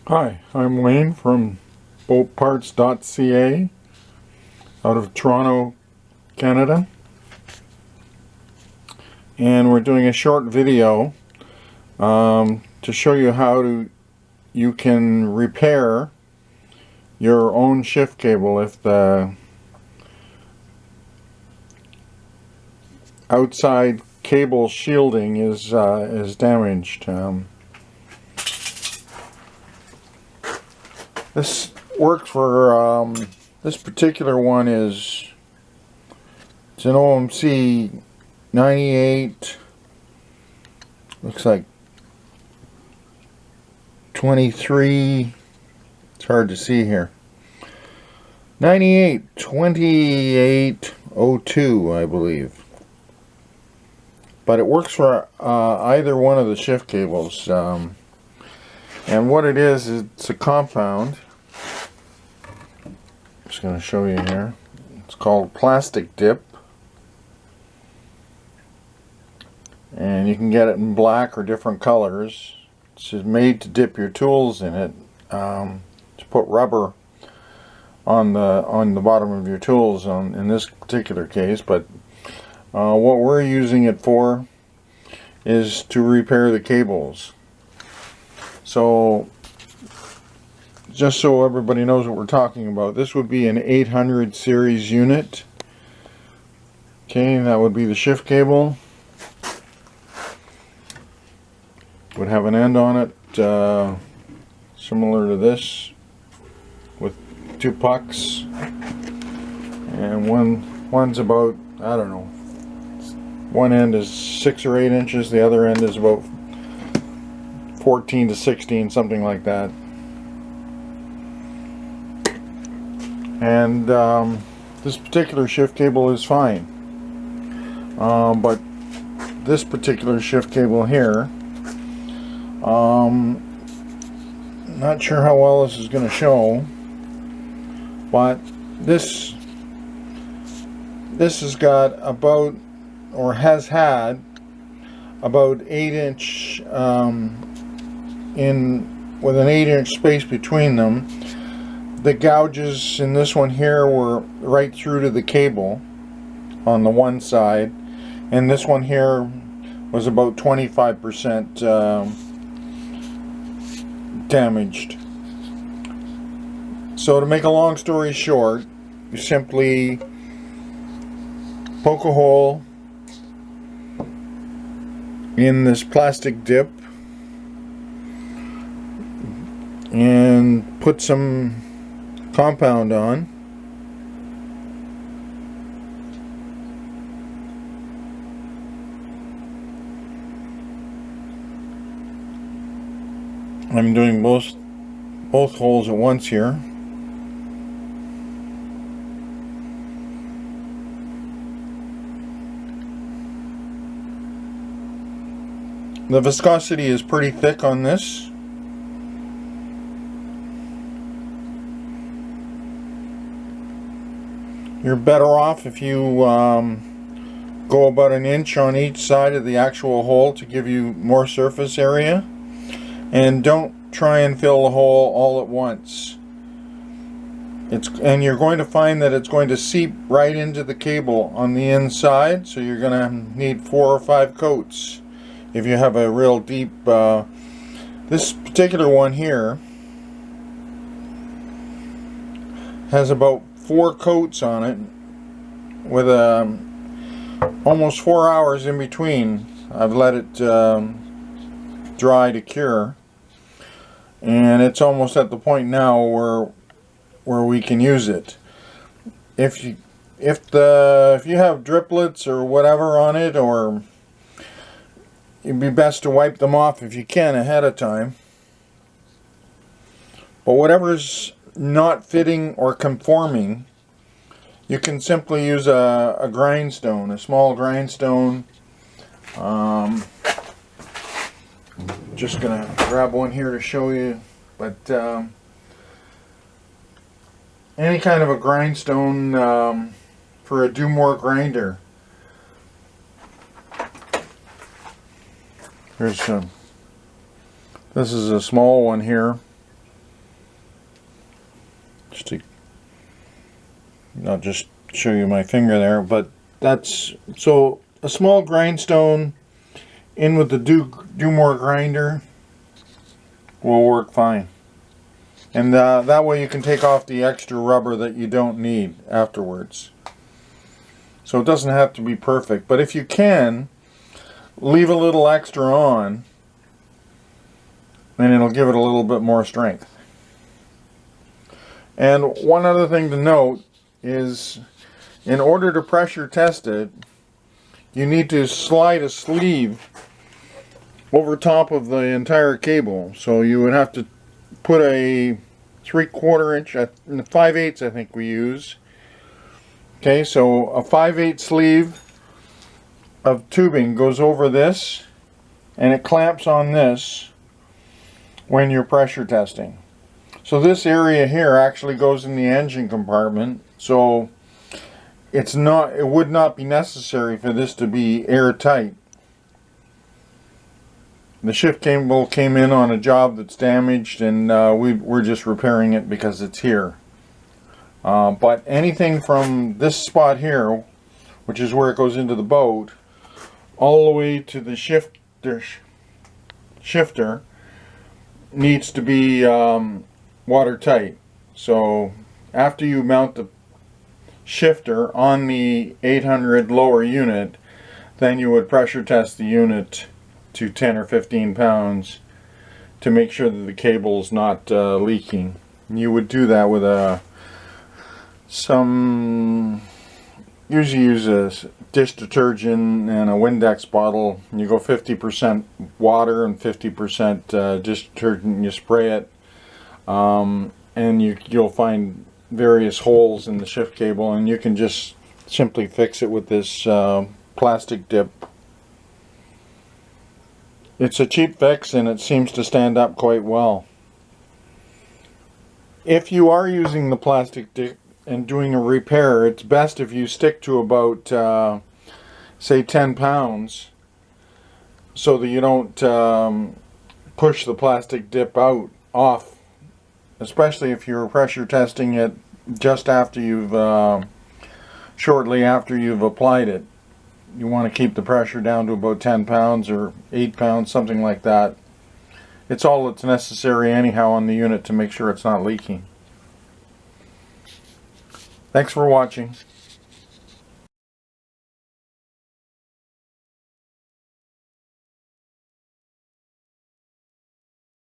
Hi, I'm Wayne from boatparts.ca out of Toronto, Canada, and we're doing a short video to show you how you can repair your own shift cable if the outside cable shielding is damaged. This works for this particular one it's an OMC 98, looks like 23, it's hard to see here, 982802 I believe, but it works for either one of the shift cables, and what it is, it's a compound. I'm just going to show you here. It's called plastic dip, and you can get it in black or different colors. It's made to dip your tools in it, to put rubber on the bottom of your tools in this particular case, but what we're using it for is to repair the cables. So just so everybody knows what we're talking about, this would be an 800 series unit. Okay, that would be the shift cable. Would have an end on it similar to this, with two pucks, and one's about, I don't know, one end is 6 or 8 inches, the other end is about 14 to 16, something like that. And this particular shift cable is fine, but this particular shift cable here, not sure how well this is going to show, but this has got about, or has had about 8-inch with an 8-inch space between them. The gouges in this one here were right through to the cable on the one side, and this one here was about 25% damaged. So to make a long story short, you simply poke a hole in this plastic dip and put some compound on. I'm doing both holes at once here. The viscosity is pretty thick on this. You're better off if you go about 1 inch on each side of the actual hole to give you more surface area, and don't try and fill the hole all at once. And you're going to find that it's going to seep right into the cable on the inside, so you're going to need 4 or 5 coats if you have a real deep. This particular one here has about 4 coats on it, with almost 4 hours in between. I've let it dry to cure, and it's almost at the point now where we can use it. If you have driplets or whatever on it, or it'd be best to wipe them off if you can ahead of time. But whatever's not fitting or conforming, you can simply use a grindstone, a small grindstone. Just gonna grab one here to show you, but any kind of a grindstone for a do-more grinder. Here's this is a small one here. just to not just show you my finger there, but that's, so a small grindstone in with the do more grinder will work fine. And that way you can take off the extra rubber that you don't need afterwards. So it doesn't have to be perfect, but if you can, leave a little extra on, and it'll give it a little bit more strength. And one other thing to note is, in order to pressure test it, you need to slide a sleeve over top of the entire cable. So you would have to put a 3/4 inch, 5/8 I think we use. Okay, so a 5/8 sleeve of tubing goes over this, and it clamps on this when you're pressure testing. So this area here actually goes in the engine compartment, so it would not be necessary for this to be airtight. The shift cable came in on a job that's damaged, and we're just repairing it because it's here. But anything from this spot here, which is where it goes into the boat, all the way to the shifter needs to be watertight. So after you mount the shifter on the 800 lower unit, then you would pressure test the unit to 10 or 15 pounds to make sure that the cable is not leaking. You would do that with usually use a dish detergent and a Windex bottle. You go 50% water and 50% dish detergent, and you spray it, and you'll find various holes in the shift cable, and you can just simply fix it with this plastic dip. It's a cheap fix, and it seems to stand up quite well. If you are using the plastic dip and doing a repair, it's best if you stick to about say 10 pounds, so that you don't push the plastic dip off, especially if you're pressure testing it just after you've shortly after you've applied it. You want to keep the pressure down to about 10 pounds or 8 pounds, something like that. It's all that's necessary anyhow on the unit to make sure it's not leaking. Thanks for watching.